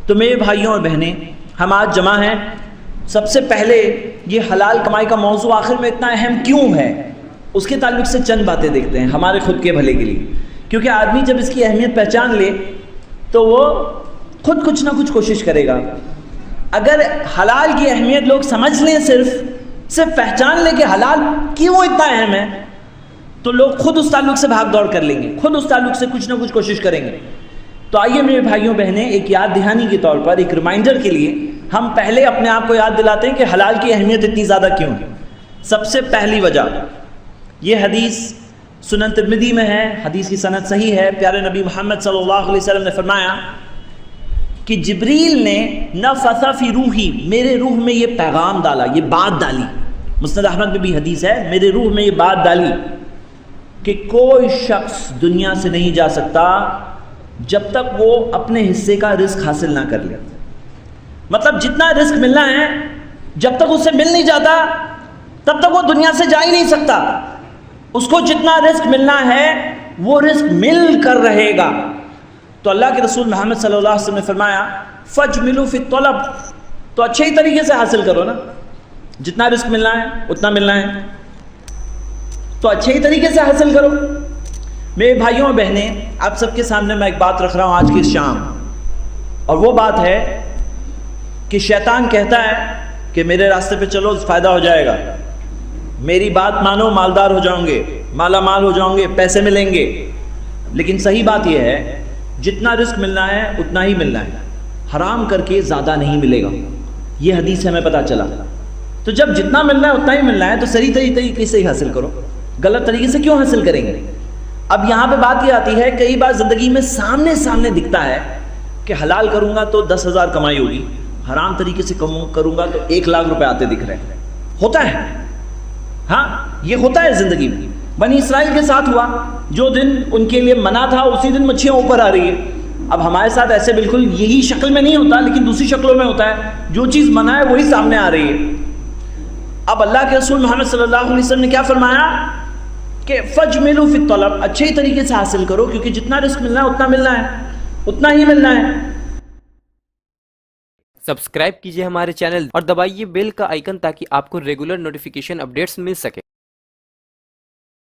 تو میرے بھائیوں اور بہنیں، ہم آج جمع ہیں، سب سے پہلے یہ حلال کمائی کا موضوع آخر میں اتنا اہم کیوں ہے، اس کے تعلق سے چند باتیں دیکھتے ہیں ہمارے خود کے بھلے کے لیے. کیونکہ آدمی جب اس کی اہمیت پہچان لے تو وہ خود کچھ نہ کچھ کوشش کرے گا. اگر حلال کی اہمیت لوگ سمجھ لیں، صرف پہچان لیں کہ حلال کیوں اتنا اہم ہے، تو لوگ خود اس تعلق سے بھاگ دوڑ کر لیں گے، خود اس تعلق سے کچھ نہ کچھ کوشش کریں گے. تو آئیے میرے بھائیوں بہنیں، ایک یاد دہانی کے طور پر، ایک ریمائنڈر کے لیے ہم پہلے اپنے آپ کو یاد دلاتے ہیں کہ حلال کی اہمیت اتنی زیادہ کیوں ہے. سب سے پہلی وجہ، یہ حدیث سنن ترمذی میں ہے، حدیث کی سند صحیح ہے. پیارے نبی محمد صلی اللہ علیہ وسلم نے فرمایا کہ جبریل نے نفث فی روحی، میرے روح میں یہ پیغام ڈالا، یہ بات ڈالی. مسند احمد میں بھی حدیث ہے، میرے روح میں یہ بات ڈالی کہ کوئی شخص دنیا سے نہیں جا سکتا جب تک وہ اپنے حصے کا رزق حاصل نہ کر لے. مطلب جتنا رزق ملنا ہے، جب تک اس سے مل نہیں جاتا تب تک وہ دنیا سے جا ہی نہیں سکتا. اس کو جتنا رزق ملنا ہے وہ رزق مل کر رہے گا. تو اللہ کے رسول محمد صلی اللہ علیہ وسلم نے فرمایا فَاجْمِلُوا فِي الطَّلَبِ، تو اچھے ہی طریقے سے حاصل کرو نا، جتنا رزق ملنا ہے اتنا ملنا ہے تو اچھے ہی طریقے سے حاصل کرو. میرے بھائیوں اور بہنیں، آپ سب کے سامنے میں ایک بات رکھ رہا ہوں آج کی شام، اور وہ بات ہے کہ شیطان کہتا ہے کہ میرے راستے پہ چلو فائدہ ہو جائے گا، میری بات مانو مالدار ہو جاؤں گے، مالا مال ہو جاؤں گے، پیسے ملیں گے. لیکن صحیح بات یہ ہے جتنا رزق ملنا ہے اتنا ہی ملنا ہے، حرام کر کے زیادہ نہیں ملے گا. یہ حدیث ہمیں پتہ چلا. تو جب جتنا ملنا ہے اتنا ہی ملنا ہے تو صحیح طریقے سے ہی حاصل کرو، غلط طریقے سے کیوں حاصل کریں گے. اب یہاں پہ بات یہ آتی ہے، کئی بار زندگی میں سامنے دکھتا ہے کہ حلال کروں گا تو 10,000 کمائی ہوگی، حرام طریقے سے کروں گا تو 1,00,000 روپے آتے دکھ رہے ہیں. ہوتا ہے، ہاں یہ ہوتا ہے زندگی میں. بنی اسرائیل کے ساتھ ہوا، جو دن ان کے لیے منع تھا اسی دن مچھیاں اوپر آ رہی ہے. اب ہمارے ساتھ ایسے بالکل یہی شکل میں نہیں ہوتا، لیکن دوسری شکلوں میں ہوتا ہے، جو چیز منع ہے وہی سامنے آ رہی ہے. اب اللہ کے رسول محمد صلی اللہ علیہ وسلم نے کیا فرمایا کہ فَاجْمِلُوا فِي الطَّلَبِ، اچھے ہی طریقے سے حاصل کرو، کیونکہ جتنا رزق ملنا ہے اتنا ملنا ہے، اتنا ہی ملنا ہے. سبسکرائب کیجئے ہمارے چینل اور دبائیے بیل کا آئیکن تاکہ آپ کو ریگولر نوٹیفیکیشن اپڈیٹس مل سکے.